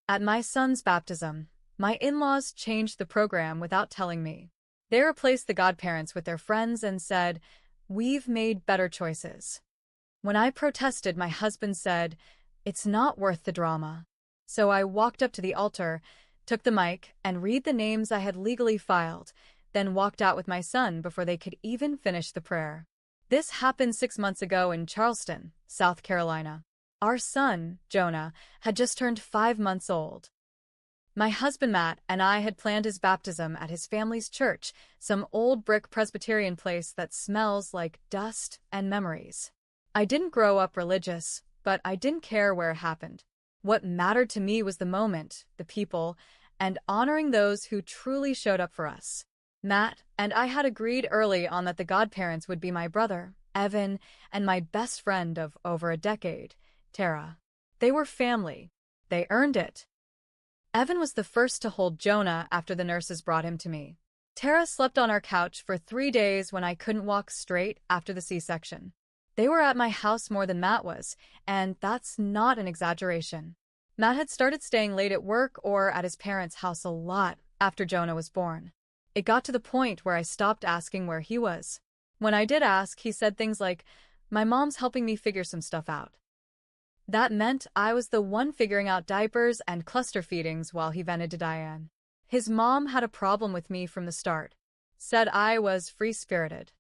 At my son's baptism, my in-laws changed the program without telling me. They replaced the godparents with their friends and said, "We've made better choices." When I protested, my husband said, "It's not worth the drama." So I walked up to the altar, took the mic, and read the names I had legally filed, then walked out with my son before they could even finish the prayer. This happened 6 months ago in Charleston, South Carolina. Our son, Jonah, had just turned 5 months old. My husband Matt and I had planned his baptism at his family's church, some old brick Presbyterian place that smells like dust and memories. I didn't grow up religious, but I didn't care where it happened. What mattered to me was the moment, the people, and honoring those who truly showed up for us. Matt and I had agreed early on that the godparents would be my brother, Evan, and my best friend of over a decade, Tara. They were family. They earned it. Evan was the first to hold Jonah after the nurses brought him to me. Tara slept on our couch for 3 days when I couldn't walk straight after the C-section. They were at my house more than Matt was, and that's not an exaggeration. Matt had started staying late at work or at his parents' house a lot after Jonah was born. It got to the point where I stopped asking where he was. When I did ask, he said things like, "My mom's helping me figure some stuff out." That meant I was the one figuring out diapers and cluster feedings while he vented to Diane. His mom had a problem with me from the start. Said I was free-spirited.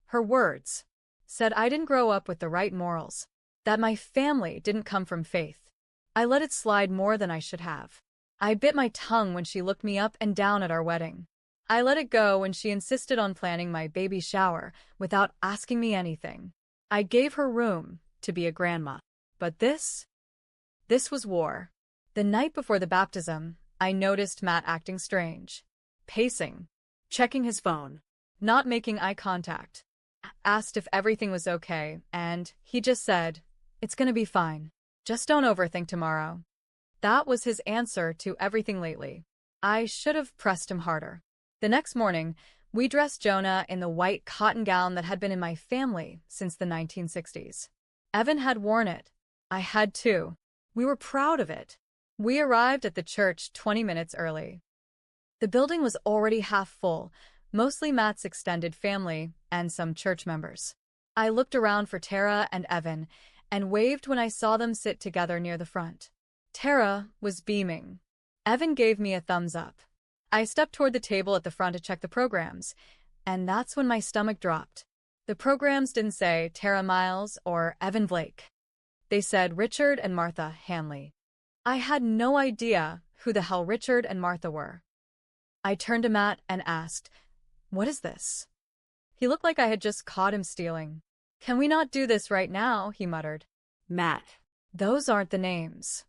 Her words. Said I didn't grow up with the right morals. That my family didn't come from faith. I let it slide more than I should have. I bit my tongue when she looked me up and down at our wedding. I let it go when she insisted on planning my baby shower without asking me anything. I gave her room to be a grandma. But this was war. The night before the baptism, I noticed Matt acting strange. Pacing, checking his phone, not making eye contact. Asked if everything was okay, and he just said, "It's gonna be fine. Just don't overthink tomorrow." That was his answer to everything lately. I should have pressed him harder. The next morning, we dressed Jonah in the white cotton gown that had been in my family since the 1960s. Evan had worn it. I had too. We were proud of it. We arrived at the church 20 minutes early. The building was already half full, mostly Matt's extended family and some church members. I looked around for Tara and Evan and waved when I saw them sit together near the front. Tara was beaming. Evan gave me a thumbs up. I stepped toward the table at the front to check the programs, and that's when my stomach dropped. The programs didn't say Tara Miles or Evan Blake. They said Richard and Martha Hanley. I had no idea who the hell Richard and Martha were. I turned to Matt and asked, "What is this?" He looked like I had just caught him stealing. "Can we not do this right now?" he muttered. "Matt, those aren't the names."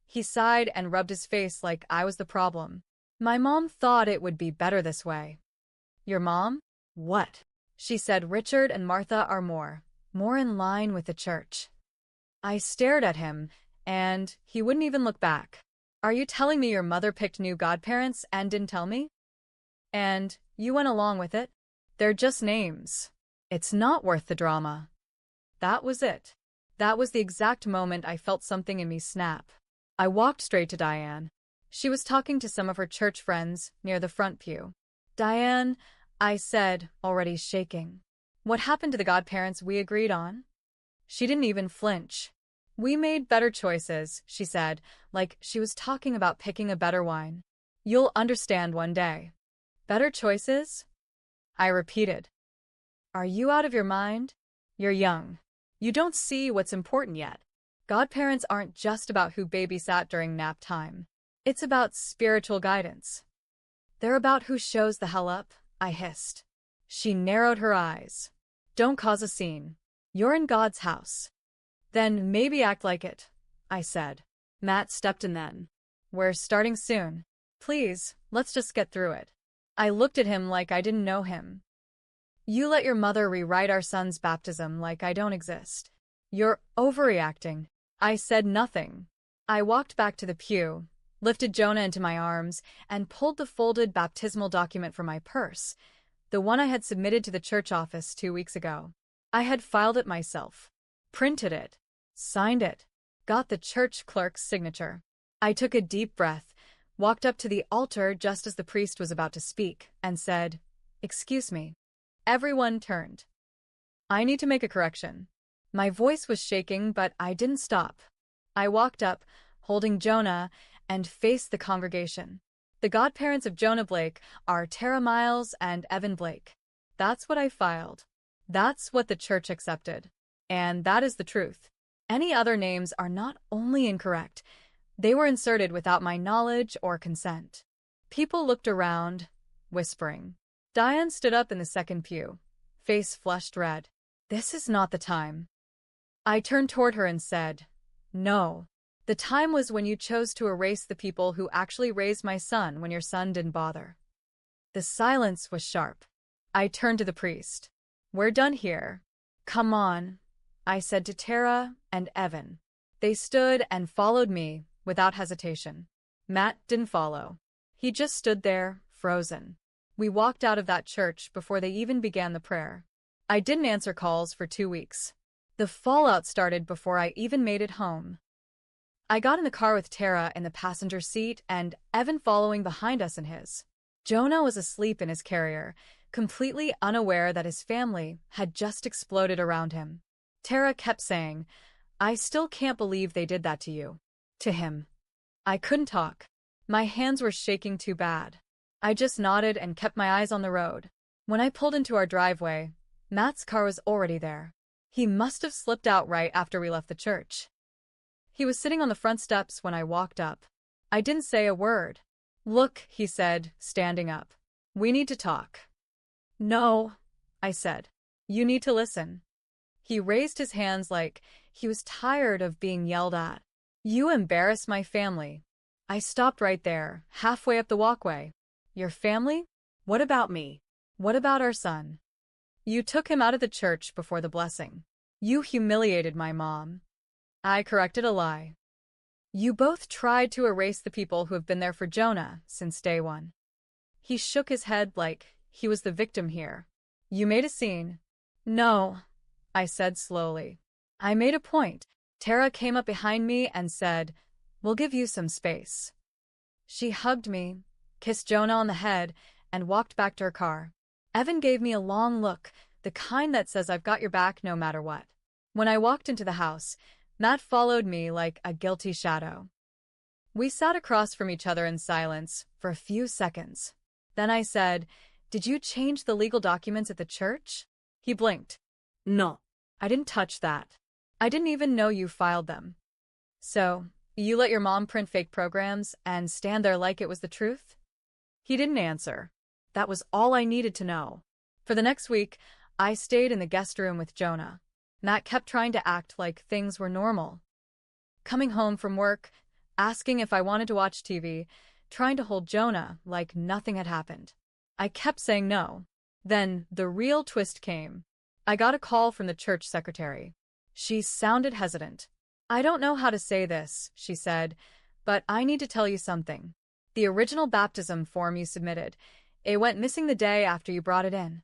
He sighed and rubbed his face like I was the problem. "My mom thought it would be better this way." "Your mom? What?" She said Richard and Martha are more in line with the church. I stared at him, and he wouldn't even look back. "Are you telling me your mother picked new godparents and didn't tell me? And you went along with it? They're just names. It's not worth the drama." That was it. That was the exact moment I felt something in me snap. I walked straight to Diane. She was talking to some of her church friends near the front pew. "Diane," I said, already shaking. "What happened to the godparents we agreed on?" She didn't even flinch. "We made better choices," she said, like she was talking about picking a better wine. "You'll understand one day." "Better choices?" I repeated. "Are you out of your mind? You're young. You don't see what's important yet. Godparents aren't just about who babysat during nap time. It's about spiritual guidance." "They're about who shows the hell up," I hissed. She narrowed her eyes. "Don't cause a scene. You're in God's house." "Then maybe act like it," I said. Matt stepped in then. "We're starting soon. Please, let's just get through it." I looked at him like I didn't know him. "You let your mother rewrite our son's baptism like I don't exist. You're overreacting." I said nothing. I walked back to the pew, lifted Jonah into my arms, and pulled the folded baptismal document from my purse, the one I had submitted to the church office 2 weeks ago. I had filed it myself, printed it, signed it, got the church clerk's signature. I took a deep breath, walked up to the altar just as the priest was about to speak, and said, "Excuse me." Everyone turned. I need to make a correction. My voice was shaking, but I didn't stop. I walked up, holding Jonah, and faced the congregation. The godparents of Jonah Blake are Tara Miles and Evan Blake. That's what I filed. That's what the church accepted. And that is the truth. Any other names are not only incorrect, they were inserted without my knowledge or consent. People looked around, whispering. Diane stood up in the second pew, face flushed red. This is not the time. I turned toward her and said, "No. The time was when you chose to erase the people who actually raised my son when your son didn't bother." The silence was sharp. I turned to the priest. "We're done here. Come on," I said to Tara and Evan. They stood and followed me without hesitation. Matt didn't follow. He just stood there, frozen. We walked out of that church before they even began the prayer. I didn't answer calls for 2 weeks. The fallout started before I even made it home. I got in the car with Tara in the passenger seat and Evan following behind us in his. Jonah was asleep in his carrier, completely unaware that his family had just exploded around him. Tara kept saying, "I still can't believe they did that to you." To him. I couldn't talk. My hands were shaking too bad. I just nodded and kept my eyes on the road. When I pulled into our driveway, Matt's car was already there. He must have slipped out right after we left the church. He was sitting on the front steps when I walked up. I didn't say a word. "Look," he said, standing up. "We need to talk." "No," I said. "You need to listen." He raised his hands like he was tired of being yelled at. "You embarrass my family." I stopped right there, halfway up the walkway. "Your family? What about me? What about our son? You took him out of the church before the blessing. You humiliated my mom." I corrected a lie. "You both tried to erase the people who have been there for Jonah since day one." He shook his head like he was the victim here. "You made a scene." "No," I said slowly. "I made a point." Tara came up behind me and said, "We'll give you some space." She hugged me, kissed Jonah on the head, and walked back to her car. Evan gave me a long look, the kind that says I've got your back no matter what. When I walked into the house, Matt followed me like a guilty shadow. We sat across from each other in silence for a few seconds. Then I said, "Did you change the legal documents at the church?" He blinked. "No. I didn't touch that. I didn't even know you filed them." "So, you let your mom print fake programs and stand there like it was the truth?" He didn't answer. That was all I needed to know. For the next week, I stayed in the guest room with Jonah. Matt kept trying to act like things were normal. Coming home from work, asking if I wanted to watch TV, trying to hold Jonah like nothing had happened. I kept saying no. Then the real twist came. I got a call from the church secretary. She sounded hesitant. "I don't know how to say this," she said, "but I need to tell you something. The original baptism form you submitted, it went missing the day after you brought it in."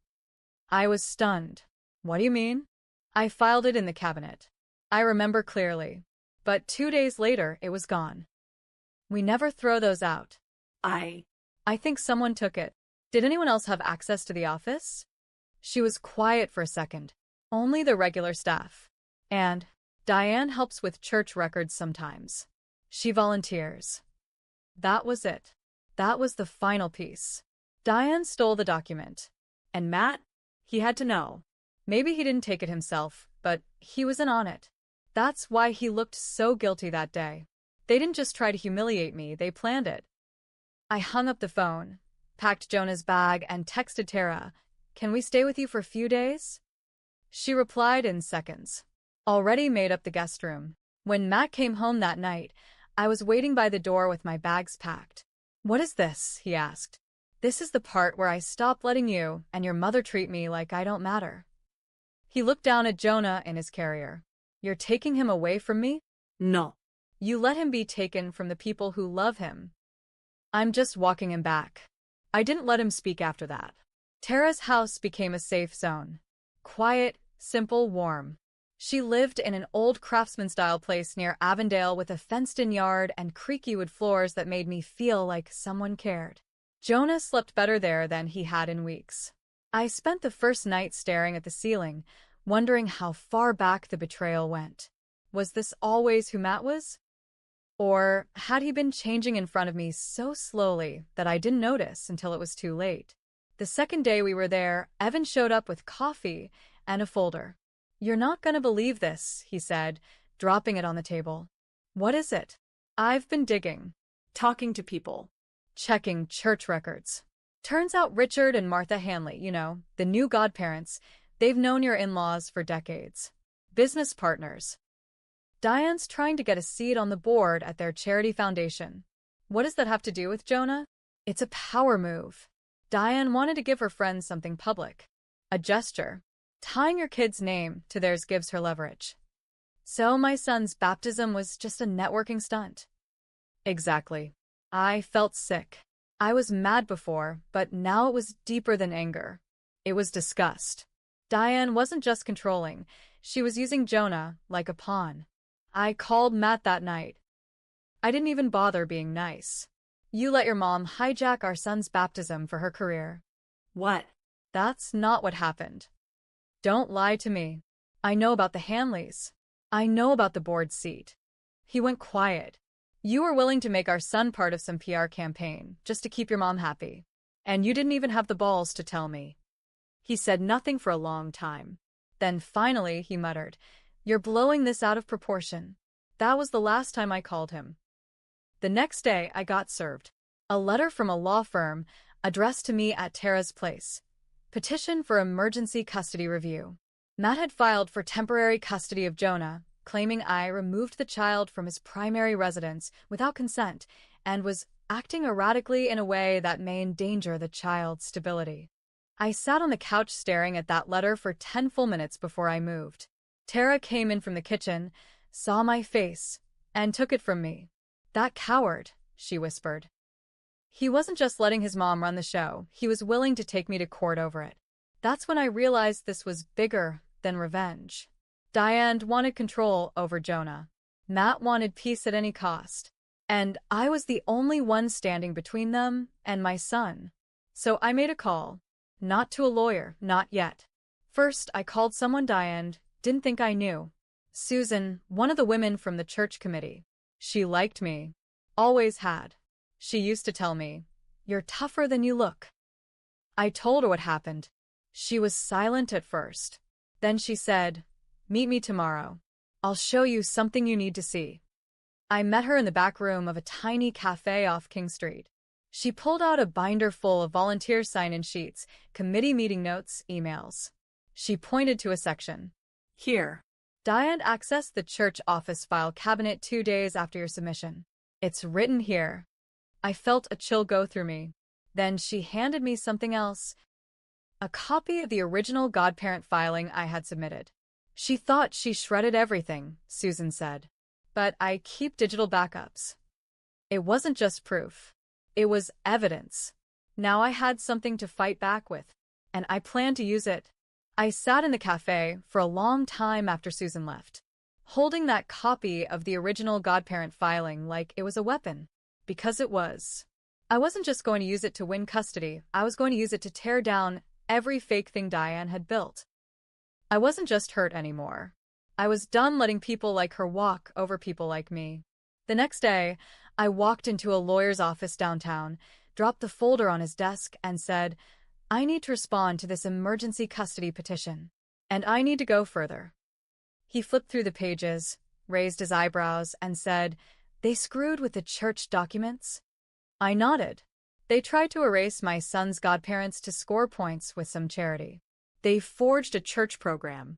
I was stunned. "What do you mean?" "I filed it in the cabinet. I remember clearly. But 2 days later, it was gone." "We never throw those out." I think someone took it. Did anyone else have access to the office?" She was quiet for a second. "Only the regular staff. And Diane helps with church records sometimes. She volunteers." That was it. That was the final piece. Diane stole the document. And Matt? He had to know. Maybe he didn't take it himself, but he was in on it. That's why he looked so guilty that day. They didn't just try to humiliate me, they planned it. I hung up the phone, packed Jonah's bag, and texted Tara, "Can we stay with you for a few days?" She replied in seconds. Already made up the guest room. When Matt came home that night, I was waiting by the door with my bags packed. "What is this?" he asked. "This is the part where I stop letting you and your mother treat me like I don't matter." He looked down at Jonah in his carrier. "You're taking him away from me?" "No. You let him be taken from the people who love him." "I'm just walking him back." I didn't let him speak after that. Tara's house became a safe zone. Quiet, simple, warm. She lived in an old craftsman-style place near Avondale with a fenced-in yard and creaky wood floors that made me feel like someone cared. Jonah slept better there than he had in weeks. I spent the first night staring at the ceiling, wondering how far back the betrayal went. Was this always who Matt was? Or had he been changing in front of me so slowly that I didn't notice until it was too late? The second day we were there, Evan showed up with coffee and a folder. "You're not gonna believe this," he said, dropping it on the table. "What is it?" "I've been digging. Talking to people. Checking church records. Turns out Richard and Martha Hanley, the new godparents, they've known your in-laws for decades. Business partners. Diane's trying to get a seat on the board at their charity foundation. What does that have to do with Jonah? It's a power move. Diane wanted to give her friends something public. A gesture. Tying your kid's name to theirs gives her leverage. So my son's baptism was just a networking stunt. Exactly. I felt sick. I was mad before, but now it was deeper than anger. It was disgust. Diane wasn't just controlling. She was using Jonah like a pawn. I called Matt that night. I didn't even bother being nice. "You let your mom hijack our son's baptism for her career." What? That's not what happened. Don't lie to me. I know about the Hanleys. I know about the board seat. He went quiet. "You were willing to make our son part of some PR campaign, just to keep your mom happy. And you didn't even have the balls to tell me." He said nothing for a long time. Then finally he muttered, "You're blowing this out of proportion." That was the last time I called him. The next day I got served a letter from a law firm addressed to me at Tara's place. Petition for emergency custody review. Matt had filed for temporary custody of Jonah, claiming I removed the child from his primary residence without consent and was acting erratically in a way that may endanger the child's stability. I sat on the couch staring at that letter for 10 full minutes before I moved. Tara came in from the kitchen, saw my face, and took it from me. "That coward," she whispered. He wasn't just letting his mom run the show, he was willing to take me to court over it. That's when I realized this was bigger than revenge. Diane wanted control over Jonah. Matt wanted peace at any cost. And I was the only one standing between them and my son. So I made a call. Not to a lawyer, not yet. First, I called someone Diane didn't think I knew. Susan, one of the women from the church committee. She liked me. Always had. She used to tell me, "You're tougher than you look." I told her what happened. She was silent at first. Then she said, "Meet me tomorrow. I'll show you something you need to see." I met her in the back room of a tiny cafe off King Street. She pulled out a binder full of volunteer sign-in sheets, committee meeting notes, emails. She pointed to a section. "Here. Diane accessed the church office file cabinet 2 days after your submission. It's written here." I felt a chill go through me. Then she handed me something else. A copy of the original godparent filing I had submitted. She thought she shredded everything, Susan said. But I keep digital backups. It wasn't just proof. It was evidence. Now I had something to fight back with, and I planned to use it. I sat in the cafe for a long time after Susan left, holding that copy of the original godparent filing like it was a weapon. Because it was. I wasn't just going to use it to win custody, I was going to use it to tear down every fake thing Diane had built. I wasn't just hurt anymore. I was done letting people like her walk over people like me. The next day, I walked into a lawyer's office downtown, dropped the folder on his desk, and said, "I need to respond to this emergency custody petition. And I need to go further." He flipped through the pages, raised his eyebrows, and said, "They screwed with the church documents?" I nodded. They tried to erase my son's godparents to score points with some charity. They forged a church program,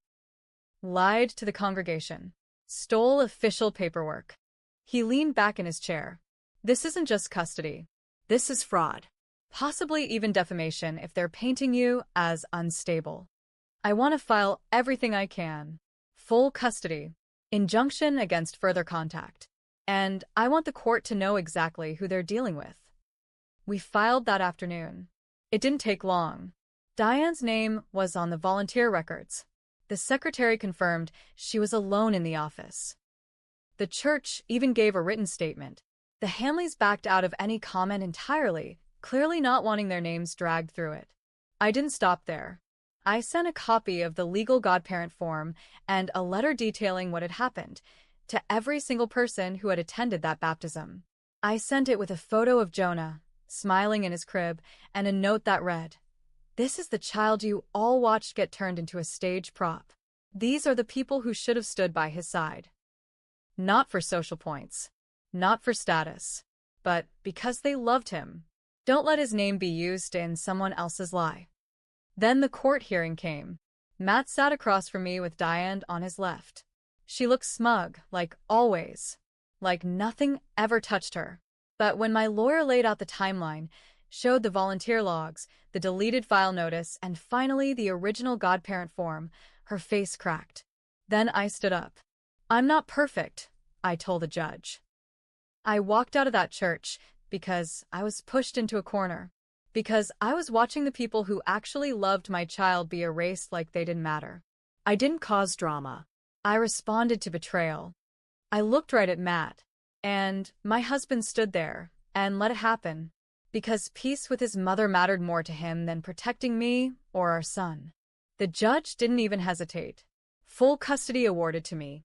lied to the congregation, stole official paperwork. He leaned back in his chair. "This isn't just custody. This is fraud. Possibly even defamation if they're painting you as unstable. I want to file everything I can. Full custody. Injunction against further contact. And I want the court to know exactly who they're dealing with." We filed that afternoon. It didn't take long. Diane's name was on the volunteer records. The secretary confirmed she was alone in the office. The church even gave a written statement. The Hanleys backed out of any comment entirely, clearly not wanting their names dragged through it. I didn't stop there. I sent a copy of the legal godparent form and a letter detailing what had happened to every single person who had attended that baptism. I sent it with a photo of Jonah, smiling in his crib, and a note that read, "This is the child you all watched get turned into a stage prop. These are the people who should have stood by his side. Not for social points, not for status, but because they loved him. Don't let his name be used in someone else's lie." Then the court hearing came. Matt sat across from me with Diane on his left. She looked smug, like always, like nothing ever touched her. But when my lawyer laid out the timeline, showed the volunteer logs, the deleted file notice, and finally the original godparent form, her face cracked. Then I stood up. "I'm not perfect," I told the judge. I walked out of that church because I was pushed into a corner. Because I was watching the people who actually loved my child be erased like they didn't matter. I didn't cause drama. I responded to betrayal. I looked right at Matt, and my husband stood there and let it happen, because peace with his mother mattered more to him than protecting me or our son. The judge didn't even hesitate. Full custody awarded to me.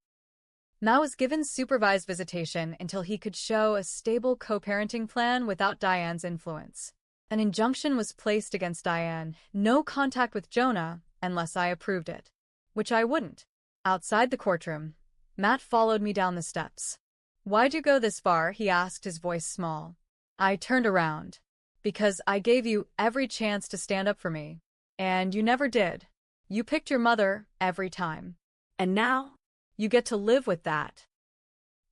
Matt was given supervised visitation until he could show a stable co-parenting plan without Diane's influence. An injunction was placed against Diane, no contact with Jonah unless I approved it, which I wouldn't. Outside the courtroom, Matt followed me down the steps. "Why'd you go this far?" he asked, his voice small. I turned around. "Because I gave you every chance to stand up for me, and you never did. You picked your mother every time. And now? You get to live with that."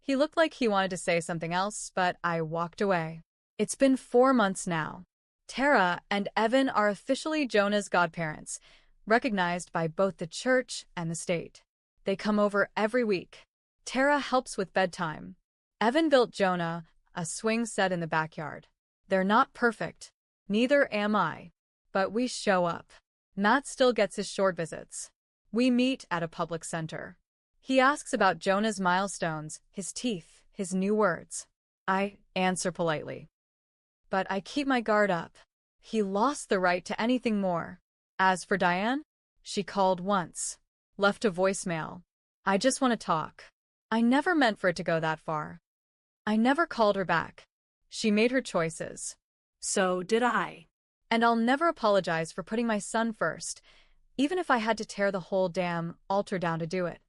He looked like he wanted to say something else, but I walked away. It's been 4 months now. Tara and Evan are officially Jonah's godparents, recognized by both the church and the state. They come over every week. Tara helps with bedtime. Evan built Jonah a swing set in the backyard. They're not perfect. Neither am I. But we show up. Matt still gets his short visits. We meet at a public center. He asks about Jonah's milestones, his teeth, his new words. I answer politely. But I keep my guard up. He lost the right to anything more. As for Diane, she called once, left a voicemail. "I just want to talk." I never meant for it to go that far. I never called her back. She made her choices. So did I. And I'll never apologize for putting my son first, even if I had to tear the whole damn altar down to do it.